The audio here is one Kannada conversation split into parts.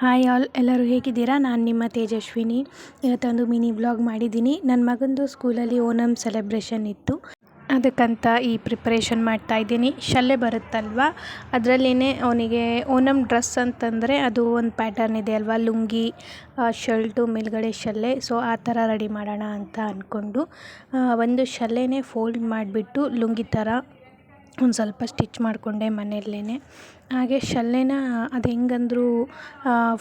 ಹಾಯ್ ಆಲ್, ಎಲ್ಲರೂ ಹೇಗಿದ್ದೀರಾ? ನಾನು ನಿಮ್ಮ ತೇಜಸ್ವಿನಿ. ಇವತ್ತೊಂದು ಮಿನಿ ವ್ಲಾಗ್ ಮಾಡಿದ್ದೀನಿ. ನನ್ನ ಮಗಂದು ಸ್ಕೂಲಲ್ಲಿ ಓಣಂ ಸೆಲೆಬ್ರೇಷನ್ ಇತ್ತು, ಅದಕ್ಕಂತ ಈ ಪ್ರಿಪ್ರೇಷನ್ ಮಾಡ್ತಾಯಿದ್ದೀನಿ. ಶಲ್ಲೆ ಬರುತ್ತಲ್ವ, ಅದರಲ್ಲೇ ಅವನಿಗೆ ಓಣಂ ಡ್ರೆಸ್ ಅಂತಂದರೆ ಅದು ಒಂದು ಪ್ಯಾಟರ್ನ್ ಇದೆ ಅಲ್ವಾ, ಲುಂಗಿ, ಶರ್ಟು, ಮೇಲ್ಗಡೆ ಶಲ್ಲೆ. ಸೊ ಆ ಥರ ರೆಡಿ ಮಾಡೋಣ ಅಂತ ಅಂದ್ಕೊಂಡು ಒಂದು ಶಲ್ಲೆನೇ ಫೋಲ್ಡ್ ಮಾಡಿಬಿಟ್ಟು ಲುಂಗಿ ಥರ ಒಂದು ಸ್ವಲ್ಪ ಸ್ಟಿಚ್ ಮಾಡಿಕೊಂಡೆ ಮನೆಯಲ್ಲೇ. ಹಾಗೆ ಶಲ್ಲೆನ ಅದು ಹೆಂಗಂದ್ರು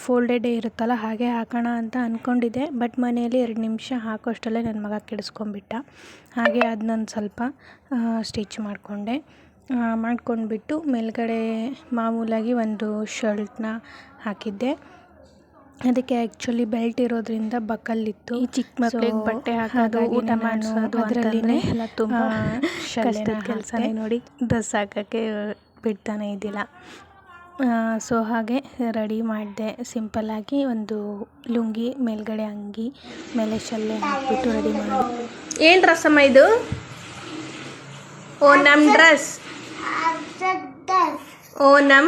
ಫೋಲ್ಡೆಡೇ ಇರುತ್ತಲ್ಲ, ಹಾಗೆ ಹಾಕೋಣ ಅಂತ ಅಂದ್ಕೊಂಡಿದ್ದೆ. ಬಟ್ ಮನೆಯಲ್ಲಿ 2 ನಿಮಿಷ ಹಾಕೋಷ್ಟರಲ್ಲೇ ನನ್ನ ಮಗ ಕೆಡಿಸ್ಕೊಂಡ್ಬಿಟ್ಟ. ಹಾಗೆ ಅದನ್ನೊಂದು ಸ್ವಲ್ಪ ಸ್ಟಿಚ್ ಮಾಡ್ಕೊಂಡ್ಬಿಟ್ಟು ಮೇಲ್ಗಡೆ ಮಾಮೂಲಾಗಿ ಒಂದು ಶರ್ಟ್ನ ಹಾಕಿದ್ದೆ. ಅದಕ್ಕೆ ಆ್ಯಕ್ಚುಲಿ ಬೆಲ್ಟ್ ಇರೋದ್ರಿಂದ ಬಕ್ಕಲ್ಲಿತ್ತು. ಈ ಚಿಕ್ಕ ಮಕ್ಕಳಿಗೆ ಬಟ್ಟೆ ಹಾಕೋದು, ಊಟ ಮಾಡಿಸೋದು ಅದರಲ್ಲಿನೇ ಎಲ್ಲ ತುಂಬ ಕಷ್ಟದ ಕೆಲಸನೇ ನೋಡಿ. ಡ್ರೆಸ್ ಹಾಕೋಕ್ಕೆ ಬಿಡ್ತಾನೆ ಇದ್ದಿಲ್ಲ. ಸೊ ಹಾಗೆ ರೆಡಿ ಮಾಡಿದೆ. ಸಿಂಪಲ್ಲಾಗಿ ಒಂದು ಲುಂಗಿ, ಮೇಲ್ಗಡೆ ಅಂಗಿ, ಮೇಲೆ ಶಲ್ಲೆ ಹಾಕ್ಬಿಟ್ಟು ರೆಡಿ ಮಾಡಿ. ಏನು ಡ್ರೆಸ್ ಅಮ್ಮ ಇದು? Onam dress. Onam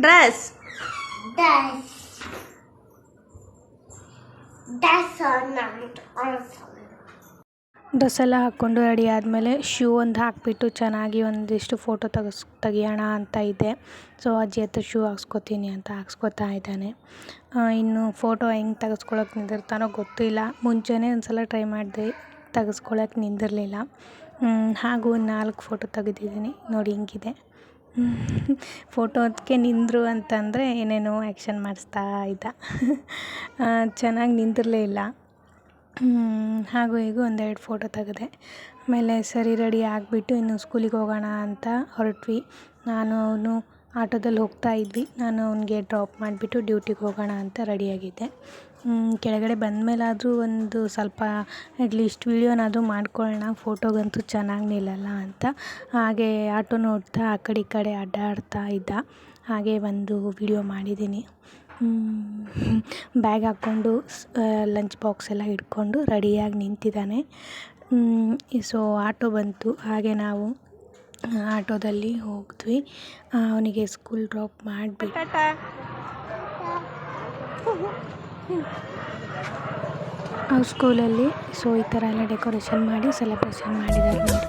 dress. Dress ಎಲ್ಲ ಹಾಕ್ಕೊಂಡು ರೆಡಿ ಆದಮೇಲೆ ಶೂ ಒಂದು ಹಾಕಿಬಿಟ್ಟು ಚೆನ್ನಾಗಿ ಒಂದಿಷ್ಟು ಫೋಟೋ ತೆಗಿಯೋಣ ಅಂತ ಇದ್ದೆ. ಸೊ ಅಜ್ಜಿ ಹತ್ರ ಶೂ ಹಾಕ್ಸ್ಕೊತೀನಿ ಅಂತ ಹಾಕ್ಸ್ಕೊತಾ ಇದ್ದಾನೆ. ಇನ್ನು ಫೋಟೋ ಹೆಂಗೆ ತೆಗೆಸ್ಕೊಳಕ್ಕೆ ನಿಂದಿರ್ತಾನೋ ಗೊತ್ತಿಲ್ಲ. ಮುಂಚೆನೇ ಒಂದು ಸಲ ಟ್ರೈ ಮಾಡಿದೆ, ತೆಗೆಸ್ಕೊಳಕ್ಕೆ ನಿಂದಿರಲಿಲ್ಲ. ಹಾಗೂ 4 ಫೋಟೋ ತೆಗೆದಿದ್ದೀನಿ ನೋಡಿ, ಹಿಂಗಿದೆ. ಫೋಟೋದಕ್ಕೆ ನಿಂದರು ಅಂತಂದರೆ ಏನೇನೋ ಆ್ಯಕ್ಷನ್ ಮಾಡಿಸ್ತಾ ಇದ್ದ. ಚೆನ್ನಾಗಿ ನಿಂದಿರಲೇ ಇಲ್ಲ. ಹಾಗೂ ಹೀಗೂ 1-2 ಫೋಟೋ ತೆಗೆದೆ. ಆಮೇಲೆ ಸರಿ ರೆಡಿ ಆಗಿಬಿಟ್ಟು ಇನ್ನು ಸ್ಕೂಲಿಗೆ ಹೋಗೋಣ ಅಂತ ಹೊರಟ್ವಿ. ಅವನು ಆಟೋದಲ್ಲಿ ಹೋಗ್ತಾ ಇದ್ವಿ. ನಾನು ಅವನಿಗೆ ಡ್ರಾಪ್ ಮಾಡಿಬಿಟ್ಟು ಡ್ಯೂಟಿಗೆ ಹೋಗೋಣ ಅಂತ ರೆಡಿಯಾಗಿದ್ದೆ. ಕೆಳಗಡೆ ಬಂದಮೇಲಾದರೂ ಒಂದು ಸ್ವಲ್ಪ ಅಟ್ಲೀಸ್ಟ್ ವೀಡಿಯೋನಾದರೂ ಮಾಡ್ಕೊಳ್ಳೋಣ, ಫೋಟೋಗಂತೂ ಚೆನ್ನಾಗಿ ನಿಲ್ಲಲ್ಲ ಅಂತ. ಹಾಗೆ ಆಟೋ ನೋಡ್ತಾ ಆ ಕಡೆ ಈ ಕಡೆ ಅಡ್ಡಾಡ್ತಾ ಇದ್ದ. ಹಾಗೆ ಒಂದು ವಿಡಿಯೋ ಮಾಡಿದ್ದೀನಿ. ಬ್ಯಾಗ್ ಹಾಕ್ಕೊಂಡು ಲಂಚ್ ಬಾಕ್ಸ್ ಎಲ್ಲ ಹಿಡ್ಕೊಂಡು ರೆಡಿಯಾಗಿ ನಿಂತಿದ್ದಾನೆ. ಸೊ ಆಟೋ ಬಂತು. ಹಾಗೆ ನಾವು ಆಟೋದಲ್ಲಿ ಹೋದ್ವಿ. ಅವನಿಗೆ ಸ್ಕೂಲ್ ಡ್ರಾಪ್ ಮಾಡಿಬಿಟ್ಟು ಅವ್ರ ಸ್ಕೂಲಲ್ಲಿ ಸೊ ಈ ಥರ ಎಲ್ಲ ಡೆಕೋರೇಷನ್ ಮಾಡಿ ಸೆಲೆಬ್ರೇಷನ್ ಮಾಡಿದ್ದಾರೆ ನೋಡಿ.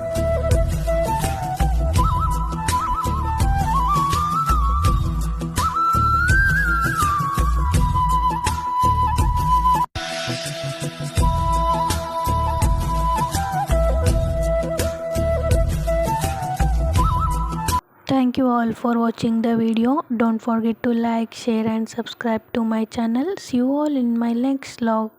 Thank you all for watching the video. Don't forget to like, share and subscribe to my channel. See you all in my next vlog.